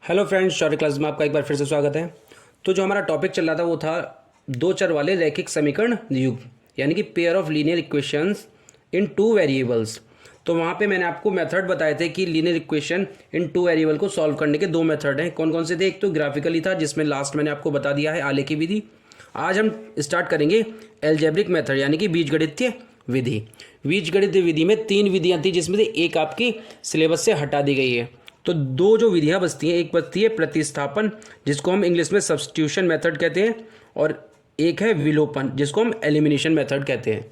Hello friends, short class में आपका एक बार फिर से स्वागत है। तो जो हमारा टॉपिक चल रहा था वो था दो चर वाले रैखिक समीकरण युग्म, यानी कि pair of linear equations in two variables. तो वहाँ पे मैंने आपको मेथड बताए थे कि linear equation in two variable को सॉल्व करने के दो मेथड हैं। कौन कौन से थे? एक तो ग्राफिकली था, जिसमें लास्ट मैंने आपको बता दिया है आलेखी विधि। आज हम स्टार्ट करेंगे एल्जेब्रिक मेथड, यानी कि बीजगणितीय विधि। बीजगणितीय विधि में तीन विधियाँ थी, जिसमें से एक आपकी सिलेबस से हटा दी गई है। तो दो जो विधियां बचती हैं, एक बचती है प्रतिस्थापन, जिसको हम इंग्लिश में सब्स्टिट्यूशन मेथड कहते हैं, और एक है विलोपन, जिसको हम एलिमिनेशन मेथड कहते हैं।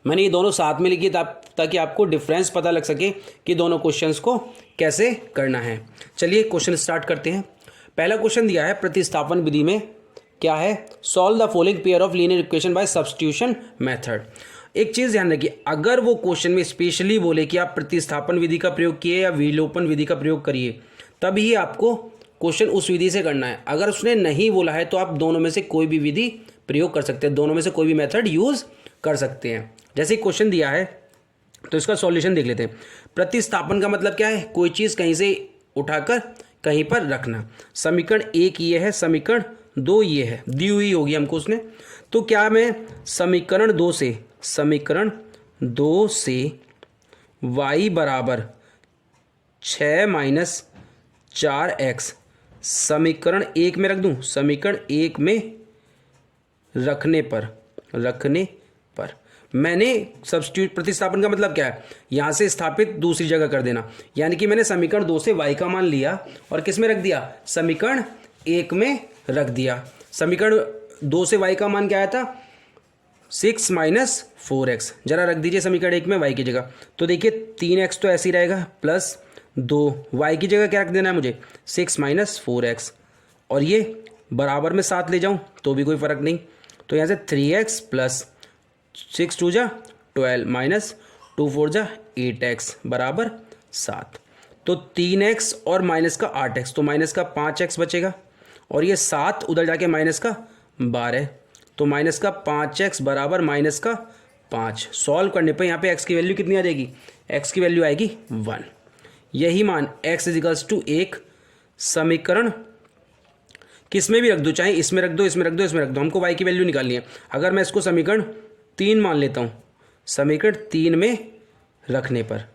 मैंने ये दोनों साथ में लिखी ताकि आपको डिफरेंस पता लग सके कि दोनों क्वेश्चंस को कैसे करना है। चलिए क्वेश्चन स्टार्ट करते हैं। पहला क्वेश्चन दिया है प्रतिस्थापन विधि में, क्या है? Solve the following pair of linear equation by substitution method. एक चीज़ ध्यान रखिए, अगर वो क्वेश्चन में स्पेशली बोले कि आप प्रतिस्थापन विधि का प्रयोग किए या विलोपन विधि का प्रयोग करिए, तब ही आपको क्वेश्चन उस विधि से करना है। अगर उसने नहीं बोला है तो आप दोनों में से कोई भी विधि प्रयोग कर सकते हैं, दोनों में से कोई भी मेथड यूज़ कर सकते हैं। जैसे क्वेश्चन दिया है तो इसका सॉल्यूशन देख लेते हैं। प्रतिस्थापन का मतलब क्या है? कोई चीज़ कहीं से उठाकर कहीं पर रखना। समीकरण एक ये है, समीकरण दो ये है, दी हुई होगी हमको उसने। तो क्या मैं समीकरण दो से y बराबर 6 माइनस 4x समीकरण एक में रख दूं? समीकरण एक में रखने पर मैंने सब्स्टिट्यूट, प्रतिस्थापन का मतलब क्या है? यहां से स्थापित दूसरी जगह कर देना, यानी कि मैंने समीकरण दो से y का मान लिया और किस में रख दिया? समीकरण एक में रख दिया। समीकरण दो से y का मान क्या आया था? 6 माइनस 4x। जरा रख दीजिए समीकरण एक में y की जगह। तो देखिए 3x तो ऐसे ही रहेगा, प्लस 2 y की जगह क्या रख देना है मुझे? 6 माइनस 4x, और ये बराबर में 7 ले जाऊं तो भी कोई फ़र्क नहीं। तो यहाँ से 3x प्लस 6 2 जा 12 माइनस 2 4 जा 8x बराबर 7। तो 3x और माइनस का 8x, तो माइनस का 5x बचेगा, और ये 7 उधर जाके माइनस का 12, तो माइनस का 5x बराबर माइनस का 5। सॉल्व करने पर यहाँ पे x की वैल्यू कितनी आ जाएगी? x की वैल्यू आएगी 1। यही मान x इजिकल्स टू एक समीकरण किस में भी रख दो, चाहे इसमें रख दो, इसमें रख दो, इसमें रख दो, हमको y की वैल्यू निकालनी है। अगर मैं इसको समीकरण 3 मान लेता हूँ, समीकरण 3 में रखने पर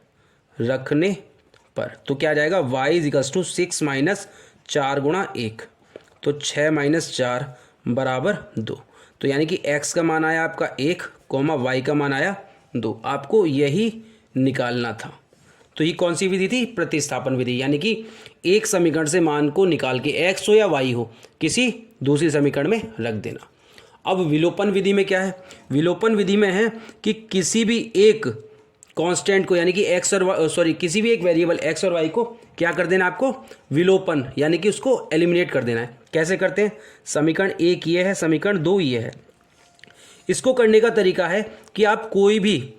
तो क्या आ जाएगा? y इजिकल्स टू 6 माइनस 4 गुणा 1, तो 6 माइनस 4 बराबर 2। तो यानी कि x का मान आया आपका 1, y का मान आया 2। आपको यही निकालना था। तो ये कौन सी विधि थी? प्रतिस्थापन विधि, यानी कि एक समीकरण से मान को निकाल के x हो या y हो, किसी दूसरी समीकरण में रख देना। अब विलोपन विधि में क्या है? विलोपन विधि में है कि किसी भी एक कांस्टेंट को, यानी कि किसी भी एक वेरिएबल x और y को क्या कर देना आपको? विलोपन, यानी कि उसको एलिमिनेट कर देना है। कैसे करते हैं? समीकरण एक ये है, समीकरण दो ये है। इसको करने का तरीका है कि आप कोई भी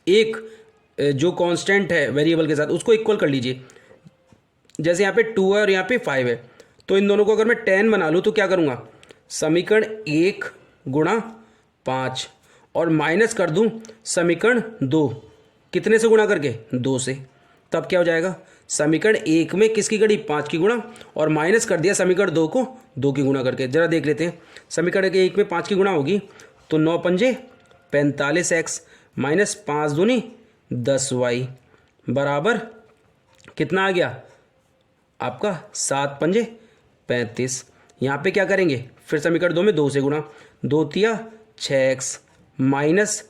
एक जो कांस्टेंट है वेरिएबल के साथ, उसको इक्वल कर लीजिए। जैसे यहाँ पे 2 है और यहाँ पे 5 है, तो इन दोनों को अगर मैं 10 बना लूँ तो क्या करूँगा? समीकरण 1 गुणा 5 और माइनस कर दूँ समीकरण 2, कितने से गुणा करके? 2 से। तब क्या हो जाएगा? समीकरण एक में किसकी गणित? 5 की गुणा, और माइनस कर दिया समीकरण 2 को 2 की गुणा करके। जरा देख लेते हैं, समीकरण के एक में 5 की गुणा होगी तो 9 पंजे 45x माइनस 5 दूनी 10y बराबर कितना आ गया आपका? 7 पंजे 35। यहाँ पे क्या करेंगे? फिर समीकरण 2 में 2 से गुणा, 2 तिया 6x माइनस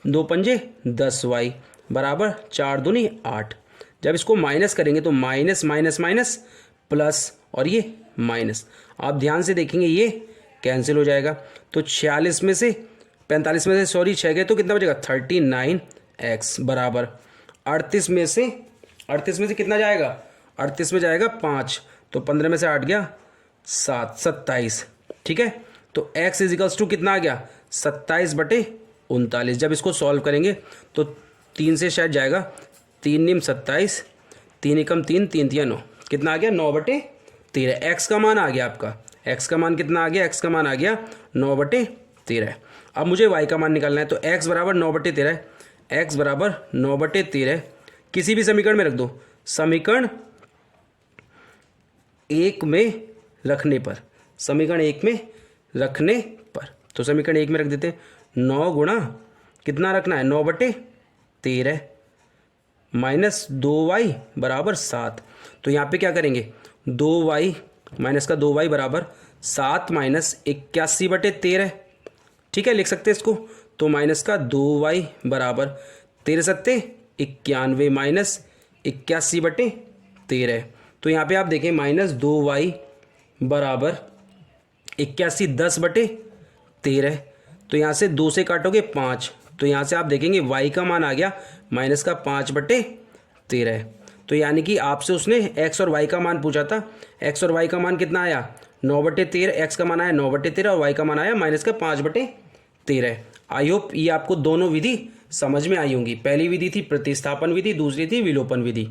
2 पंजे 10y बराबर 4 दूनी 8। जब इसको माइनस करेंगे तो माइनस माइनस माइनस प्लस, और ये माइनस। आप ध्यान से देखेंगे ये कैंसिल हो जाएगा। तो 46 में से 45 में से 6 गए तो कितना बचेगा? 39x बराबर 38 में से कितना जाएगा? 38 में जाएगा 5, तो 15 में से 8 गया 7, 27। ठीक है, तो x इजिकल्स टू कितना आ गया? 27/39। जब इसको सॉल्व करेंगे तो 3 से शायद जाएगा, 3 निम 27, 3 एकम 3, 3 तिया 9, कितना आ गया? 9/13। x का मान आ गया आपका, x का मान कितना आ गया? x का मान आ गया 9/13। अब मुझे y का मान निकालना है, तो x बराबर 9/13, x बराबर 9/13 किसी भी समीकरण में रख दो। समीकरण 1 में रखने पर, समीकरण 1 में रखने पर, तो समीकरण 1 में रख देते हैं 9 गुणा कितना रखना है 9/13 माइनस 2y बराबर 7। तो यहाँ पे क्या करेंगे 2y माइनस का 2y बराबर 7 माइनस 81/13, ठीक है लिख सकते हैं इसको। तो माइनस का 2y बराबर 13 सत्ते 91 माइनस 81/13। तो यहाँ पे आप देखें माइनस 2y बराबर 81 10/13। तो यहाँ से 2 से काटोगे 5, तो यहाँ से आप देखेंगे y का मान आ गया माइनस का 5/13। तो यानी कि आपसे उसने x और y का मान पूछा था, x और y का मान कितना आया 9/13, x का मान आया 9/13 और y का मान आया माइनस का 5/13। आई होप ये आपको दोनों विधि समझ में आई होंगी। पहली विधि थी प्रतिस्थापन विधि, दूसरी थी विलोपन विधि।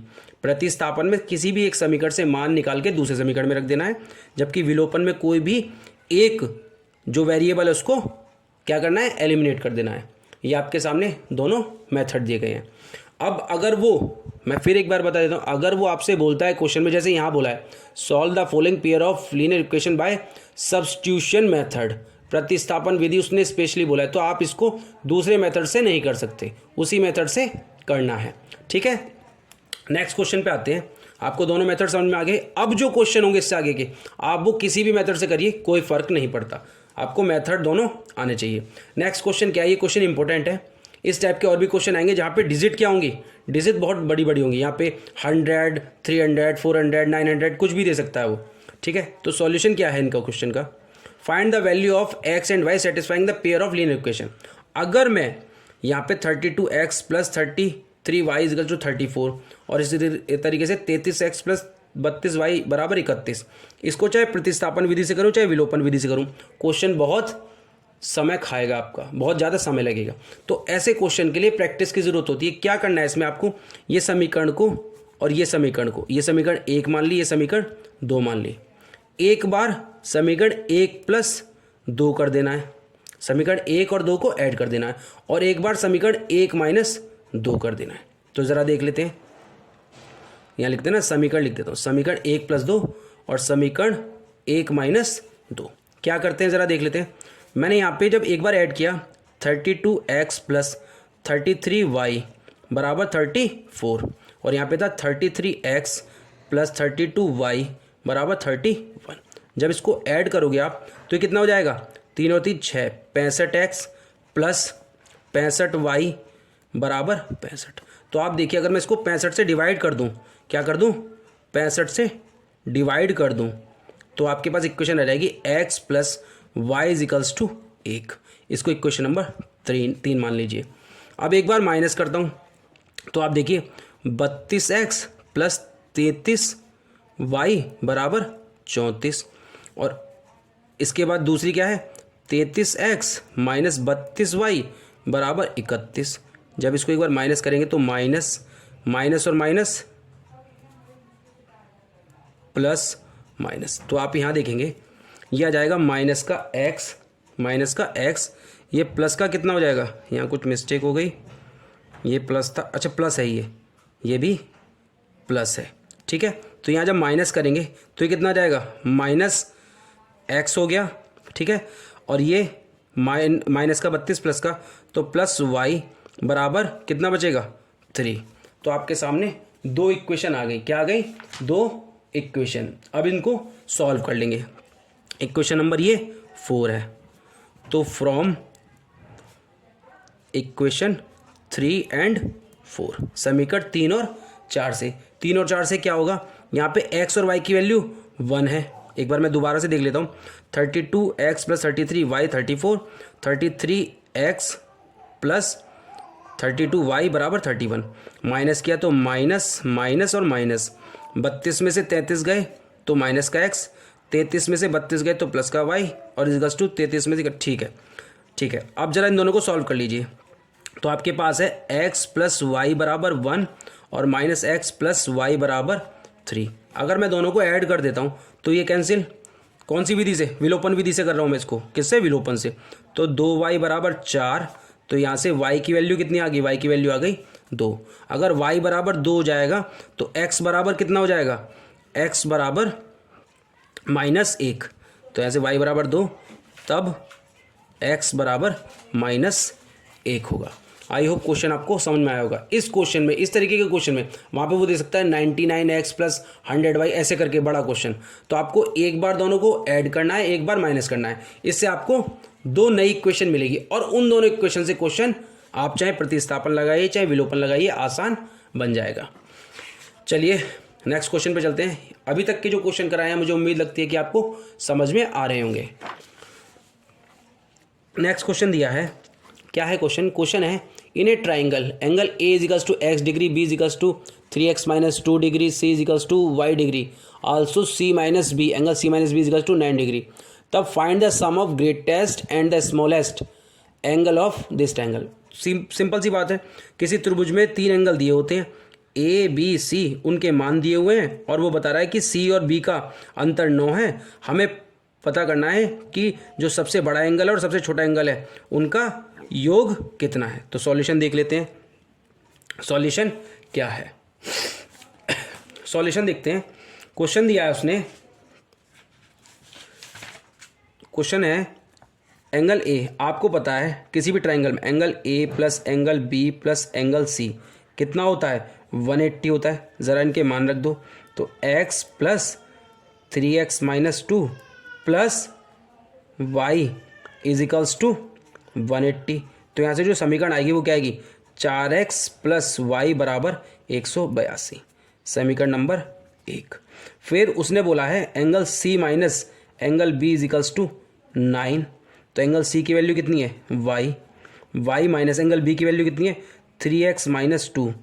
प्रतिस्थापन में किसी भी एक समीकरण से मान निकाल के दूसरे समीकरण में रख देना है, जबकि विलोपन में कोई भी एक जो वेरिएबल है उसको क्या करना है एलिमिनेट कर देना है। ये आपके सामने दोनों मेथड दिए गए हैं। अब अगर वो, मैं फिर एक बार बता देता हूँ, अगर वो आपसे बोलता है क्वेश्चन में, जैसे यहाँ बोला है solve the following pair of linear equation by substitution method, प्रतिस्थापन विधि उसने स्पेशली बोला है, तो आप इसको दूसरे मेथड से नहीं कर सकते, उसी मेथड से करना है, ठीक है। नेक्स्ट क्वेश्चन पे आते हैं। आपको दोनों मेथड समझ में आ गए। अब जो क्वेश्चन होंगे इससे आगे के, आप वो किसी भी मेथड से करिए, कोई फर्क नहीं पड़ता, आपको मेथड दोनों आने चाहिए। नेक्स्ट क्वेश्चन क्या है, ये क्वेश्चन इंपॉर्टेंट है। इस टाइप के और भी क्वेश्चन आएंगे जहाँ पे डिजिट क्या होंगी, डिजिट बहुत बड़ी बड़ी होंगी। यहाँ पे 100, 300, 400, 900 कुछ भी दे सकता है वो, ठीक है। तो सॉल्यूशन क्या है इनका क्वेश्चन का, find the value of x and y satisfying the pair of linear equation. अगर मैं यहाँ पे 32x plus 33y equal to 34 और इसी तरीके से 33x प्लस 32y बराबर 31, इसको चाहे प्रतिस्थापन विधि से करूँ चाहे विलोपन विधि से करूँ, क्वेश्चन बहुत समय खाएगा आपका, बहुत ज़्यादा समय लगेगा। तो ऐसे क्वेश्चन के लिए प्रैक्टिस की ज़रूरत होती है। क्या करना है इसमें आपको, ये समीकरण को और ये समीकरण को, ये समीकरण 1 मान ली, ये समीकरण 2 मान ली, एक बार समीकरण 1 प्लस 2 कर देना है, समीकरण 1 और 2 को ऐड कर देना है, और एक बार समीकरण 1 माइनस 2 कर देना है। तो ज़रा देख लेते हैं, यहाँ लिखते हैं ना, समीकरण लिख देता हूँ, समीकरण 1 प्लस 2 और समीकरण 1 माइनस 2 क्या करते हैं ज़रा देख लेते हैं। मैंने यहाँ पे जब एक बार ऐड किया 32x प्लस 33y बराबर 34, और यहाँ पे था 33x प्लस 32y बराबर 31। जब इसको ऐड करोगे आप तो ये कितना हो जाएगा, 3 और 3 6, 65x प्लस 65y बराबर 65। तो आप देखिए अगर मैं इसको 65 से डिवाइड कर दूँ, क्या कर दूँ 65 से डिवाइड कर दूँ, तो आपके पास इक्वेशन आ जाएगी x plus y is equals to 1। इसको इक्वेशन नंबर 3 मान लीजिए। अब एक बार माइनस करता हूँ, तो आप देखिए 32x प्लस 33y बराबर 34, और इसके बाद दूसरी क्या है 33x माइनस 32y बराबर 31। जब इसको एक बार माइनस करेंगे तो माइनस माइनस और माइनस प्लस माइनस, तो आप यहाँ देखेंगे ये आ जाएगा माइनस का x, ये प्लस का कितना हो जाएगा, यहाँ कुछ मिस्टेक हो गई, ये प्लस था, अच्छा प्लस है, ये भी प्लस है, ठीक है। तो यहाँ जब माइनस करेंगे तो ये कितना आ जाएगा माइनस x हो गया, ठीक है, और ये माइनस का 32 प्लस का, तो प्लस y बराबर कितना बचेगा 3। तो आपके सामने दो इक्वेशन आ गई, क्या आ गई, दो इक्वेशन। अब इनको सॉल्व कर लेंगे। इक्वेशन नंबर ये 4 है, तो फ्रॉम इक्वेशन 3 एंड 4, समीकरण 3 और 4 से, 3 और 4 से क्या होगा, यहाँ पे x और y की वैल्यू 1 है। एक बार मैं दोबारा से देख लेता हूँ, 32x plus 33y 34, 33x plus 32y बराबर 31, माइनस किया तो माइनस माइनस और माइनस, 32 में से 33 गए तो माइनस का x, 33 में से 32 गए तो प्लस का y, और इज टू 33 में से, ठीक है। अब जरा इन दोनों को सॉल्व कर लीजिए। तो आपके पास है x प्लस वाई बराबर 1 और माइनस एक्स प्लस वाई बराबर 3। अगर मैं दोनों को ऐड कर देता हूँ तो ये कैंसिल, कौन सी विधि से, विलोपन विधि से कर रहा हूँ मैं इसको, किससे, विलोपन से। तो 2y बराबर 4, तो यहाँ से y की वैल्यू कितनी आ गई, y की वैल्यू आ गई 2। अगर y बराबर 2 हो जाएगा तो x बराबर कितना हो जाएगा, x बराबर माइनस 1, तो यहाँ से y बराबर 2, तब x बराबर -1 होगा। आई होप क्वेश्चन आपको समझ में आया होगा। इस क्वेश्चन में, इस तरीके के क्वेश्चन में वहाँ पे वो दे सकता है 99x + 100y ऐसे करके बड़ा क्वेश्चन, तो आपको एक बार दोनों को ऐड करना है, एक बार माइनस करना है। इससे आपको दो नई इक्वेशन मिलेगी और उन दोनों इक्वेशन से क्वेश्चन आप चाहे प्रतिस्थापन लगाइए चाहे विलोपन लगाइए, आसान बन जाएगा। चलिए नेक्स्ट क्वेश्चन पे चलते हैं। अभी तक के जो क्वेश्चन कराए हैं मुझे उम्मीद लगती है कि आपको समझ में आ रहे होंगे। नेक्स्ट क्वेश्चन दिया है, क्या है क्वेश्चन? क्वेश्चन है in a triangle angle A = x degree, b = 3x - 2 degree, c = y degree, also c - b angle c - b = 9 degree, तब find the sum of greatest and the smallest angle of this triangle. Simple सी बात है, किसी त्रिभुज में 3 angle दिए होते हैं, ए बी सी, उनके मान दिए हुए हैं और वो बता रहा है कि सी और बी का अंतर 9 है। हमें पता करना है कि जो सबसे बड़ा एंगल है और सबसे छोटा एंगल है उनका योग कितना है। तो सॉल्यूशन देख लेते हैं, सॉल्यूशन क्या है। सॉल्यूशन देखते हैं। क्वेश्चन दिया है उसने, क्वेश्चन है एंगल ए, आपको पता है किसी भी ट्राइंगल में angle A plus angle B plus angle C कितना होता है? 180 होता है। ज़रा इनके मान रख दो, तो x + 3x - 2 प्लस y = 180। तो यहाँ से जो समीकरण आएगी वो क्या आएगी? 4x + y = 182, समीकरण नंबर 1। फिर उसने बोला है angle C minus angle B = 9, तो एंगल C की वैल्यू कितनी है? y माइनस एंगल B की वैल्यू कितनी है? 3x - 2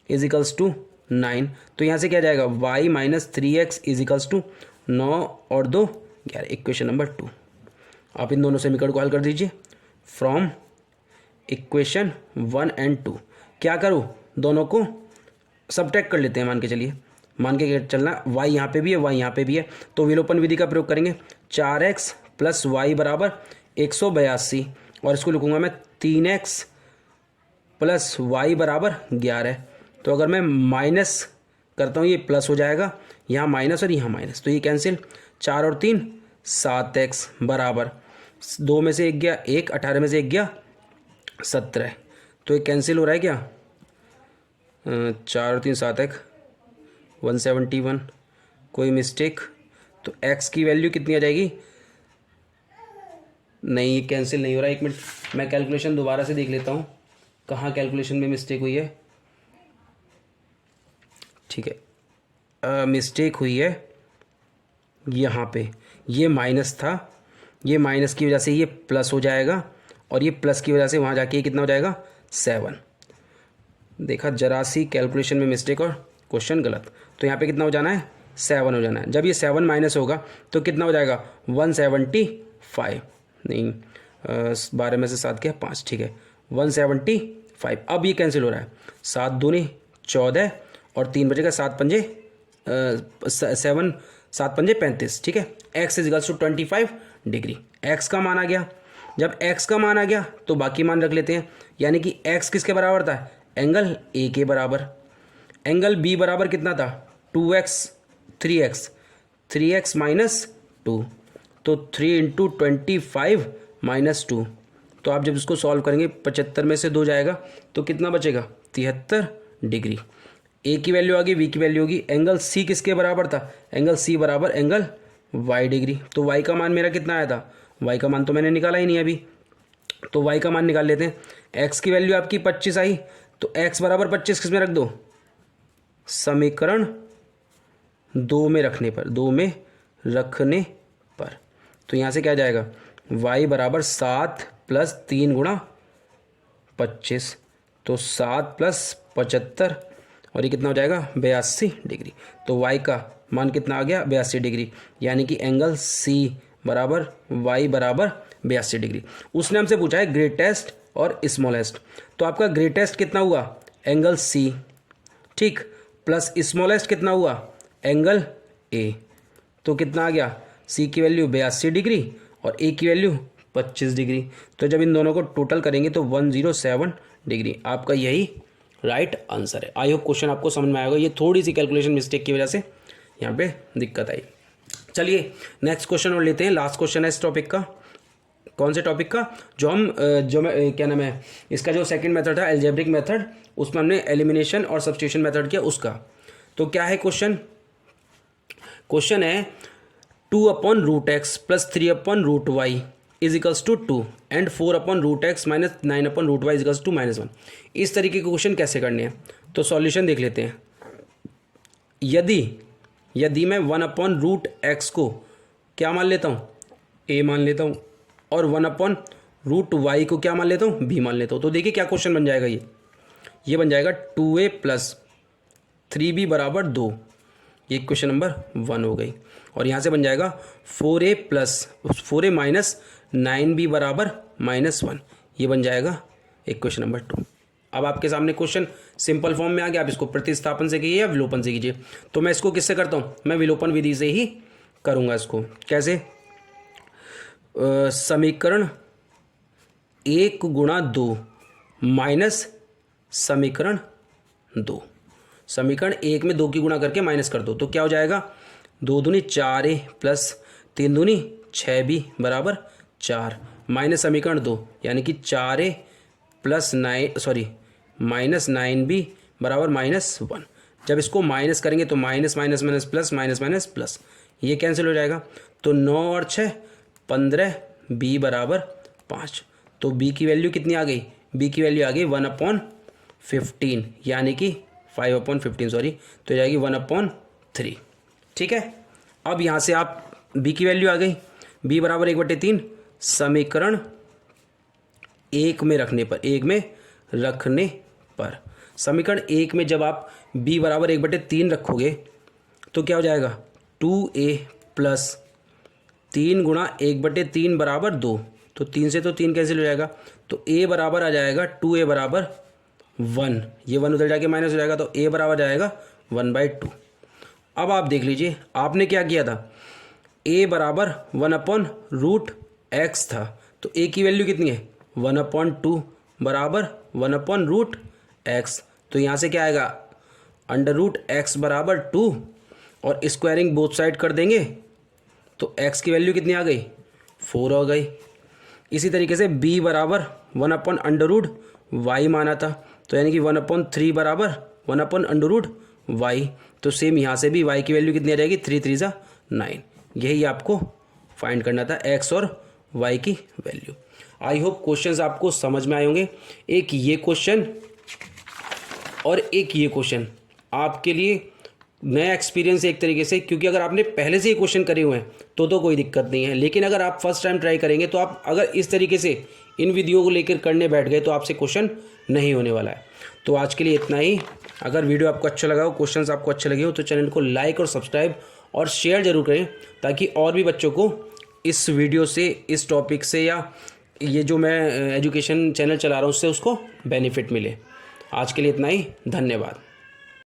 = 9। तो यहाँ से क्या जाएगा? y - 3x = 9 और 2 11, इक्वेशन नंबर 2। आप इन दोनों समीकरण को हल कर दीजिए। फ्रॉम इक्वेशन 1 और 2 क्या करूँ? दोनों को सबट्रैक्ट कर लेते हैं। मान के चलिए, मान के चलना, y यहाँ पे भी है, y यहाँ पे भी है, तो विलोपन विधि का प्रयोग करेंगे। 4x + y = 182 और इसको लिखूंगा मैं 3x + y = 11। तो अगर मैं माइनस करता हूँ ये प्लस हो जाएगा, यहाँ माइनस और यहाँ माइनस, तो ये कैंसिल। 4 और 3 7x बराबर 2 में से 1 गया 1, 18 में से 1 गया 17, तो ये कैंसिल हो रहा है क्या? 4 और 3 7x 171, कोई मिस्टेक? तो x की वैल्यू कितनी आ जाएगी? नहीं, ये कैंसिल नहीं हो रहा है। 1 मिनट, मैं कैलकुलेशन दोबारा से देख लेता हूँ, कहाँ कैलकुलेशन में मिस्टेक हुई है। ठीक है, मिस्टेक हुई है यहाँ पे, ये माइनस था, ये माइनस की वजह से ये प्लस हो जाएगा और ये प्लस की वजह से वहाँ जाके ये कितना हो जाएगा? 7। देखा, जरा सी कैलकुलेशन में मिस्टेक और क्वेश्चन गलत। तो यहाँ पे कितना हो जाना है? 7 हो जाना है। जब ये 7 माइनस होगा तो कितना हो जाएगा? 175। नहीं, 12 में से 7 गया 5, ठीक है 175। अब ये कैंसिल हो रहा है, 7 दूनी 14 और 3 बचेगा 7 पंजे 7 पंजे 35, ठीक है। x = 25 डिग्री, x का मान आ गया। जब x का मान आ गया तो बाकी मान रख लेते हैं, यानी कि x किसके बराबर था? एंगल A के बराबर। एंगल B बराबर कितना था? 2x 3x 3x - 2, तो 3 × 25 - 2। तो आप जब इसको सॉल्व करेंगे 75 में से 2 जाएगा तो कितना बचेगा? 73 डिग्री। A की वैल्यू आ गई, B की वैल्यू होगी। एंगल C किसके बराबर था? एंगल C बराबर एंगल Y डिग्री। तो Y का मान मेरा कितना आया था? Y का मान तो मैंने निकाला ही नहीं अभी, तो Y का मान निकाल लेते हैं। X की वैल्यू आपकी 25 आई, तो x बराबर 25 किस में रख दो? समीकरण 2 में रखने पर, 2 में रखने पर। तो यहाँ से क्या जाएगा? y बराबर 7 + 3 × 25, तो 7 + 75 और ये कितना हो जाएगा? 82 डिग्री। तो y का मान कितना आ गया? 82 डिग्री, यानी कि एंगल C बराबर y बराबर 82 डिग्री। उसने हमसे पूछा है ग्रेटेस्ट और स्मॉलेस्ट, तो आपका ग्रेटेस्ट कितना हुआ? एंगल C, ठीक, प्लस स्मॉलेस्ट कितना हुआ? Angle A। तो कितना आ गया? C की वैल्यू 82 डिग्री और A की वैल्यू 25 डिग्री। तो जब इन दोनों को टोटल करेंगे तो 107 डिग्री। आपका यही राइट आंसर है। आई होप क्वेश्चन आपको समझ में आएगा। ये थोड़ी सी कैलकुलेशन मिस्टेक की वजह से यहाँ पे दिक्कत आई। चलिए नेक्स्ट क्वेश्चन और लेते हैं, लास्ट क्वेश्चन है इस टॉपिक का। कौन से टॉपिक का? क्या नाम है इसका, जो सेकंड मेथड था एल्जेब्रिक मेथड, उसमें हमने एलिमिनेशन और सब्स्टिट्यूशन मेथड किया उसका। तो क्या है क्वेश्चन? क्वेश्चन है 2/√x + 3/√y is equals to 2 and 4/√x - 9/√y is equals to -1। इस तरीके के क्वेश्चन कैसे करने हैं, तो सॉल्यूशन देख लेते हैं। यदि मैं 1/√x को क्या मान लेता हूँ, a मान लेता हूँ, और 1/√y को क्या मान लेता हूँ, b मान लेता हूँ, तो देखिए क्या क्वेश्चन बन जाएगा। ये बन जाएगा 2a + 3b = 2। ये क्वेश्चन नंबर 1 हो गई। और यहाँ से बन जाएगा 4a - 9b = -1। ये बन जाएगा एक क्वेश्चन नंबर 2। अब आपके सामने क्वेश्चन सिंपल फॉर्म में आ गया। आप इसको प्रतिस्थापन से कीजिए या विलोपन से कीजिए। तो मैं इसको किससे करता हूँ, मैं विलोपन विधि से ही करूँगा इसको। कैसे? समीकरण 1 × 2 माइनस समीकरण 2। समीकरण 1 में 2 की गुणा करके माइनस कर दो, तो क्या हो जाएगा, 2 दूनी 4a + 3 दूनी 6b = 4 माइनस समीकरण 2 यानी कि 4a + 9b = -1। जब इसको माइनस करेंगे तो minus minus minus plus minus minus plus, ये कैंसिल हो जाएगा। तो 9 और 6 15, b = 5। तो b की वैल्यू कितनी आ गई, b की वैल्यू आ गई 1/15 यानी कि 5/15 सॉरी, तो जाएगी 1/3। ठीक है। अब यहाँ से आप b की वैल्यू आ गई, b = 1/3 समीकरण 1 में रखने पर समीकरण 1 में जब आप b = 1/3 रखोगे तो क्या हो जाएगा, 2a + 3 × 1/3 = 2। तो 3 से तो 3 कैंसिल हो जाएगा, तो a बराबर आ जाएगा 2a = 1। ये 1 उधर जाके माइनस हो जाएगा, तो a बराबर जाएगा 1/2। अब आप देख लीजिए आपने क्या किया था, a = 1/√x था, तो a की वैल्यू कितनी है, 1/2 = 1/√x। तो यहाँ से क्या आएगा, √x = 2 और स्क्वायरिंग बोथ साइड कर देंगे तो x की वैल्यू कितनी आ गई, 4 हो गई। इसी तरीके से b = 1/√y माना था, तो यानी कि 1/3 = 1/√y। तो सेम यहाँ से भी y की वैल्यू कितनी आ जाएगी, 3 3 = 9। यही आपको फाइंड करना था x और y की वैल्यू। आई होप क्वेश्चंस आपको समझ में आए होंगे। एक ये क्वेश्चन और एक ये क्वेश्चन आपके लिए नया एक्सपीरियंस है एक तरीके से, क्योंकि अगर आपने पहले से ये क्वेश्चन करे हुए हैं तो कोई दिक्कत नहीं है, लेकिन अगर आप फर्स्ट टाइम ट्राई करेंगे तो आप अगर इस तरीके से इन वीडियो को लेकर करने बैठ गए तो आपसे क्वेश्चन नहीं होने वाला है। तो आज के लिए इतना ही। अगर वीडियो आपको अच्छा लगा हो, क्वेश्चंस आपको अच्छे लगे हो, तो चैनल को लाइक और सब्सक्राइब और शेयर जरूर करें, ताकि और भी बच्चों को इस वीडियो से, इस टॉपिक से, या ये जो मैं एजुकेशन चैनल चला रहा हूँ उससे उसको बेनिफिट मिले। आज के लिए इतना ही, धन्यवाद।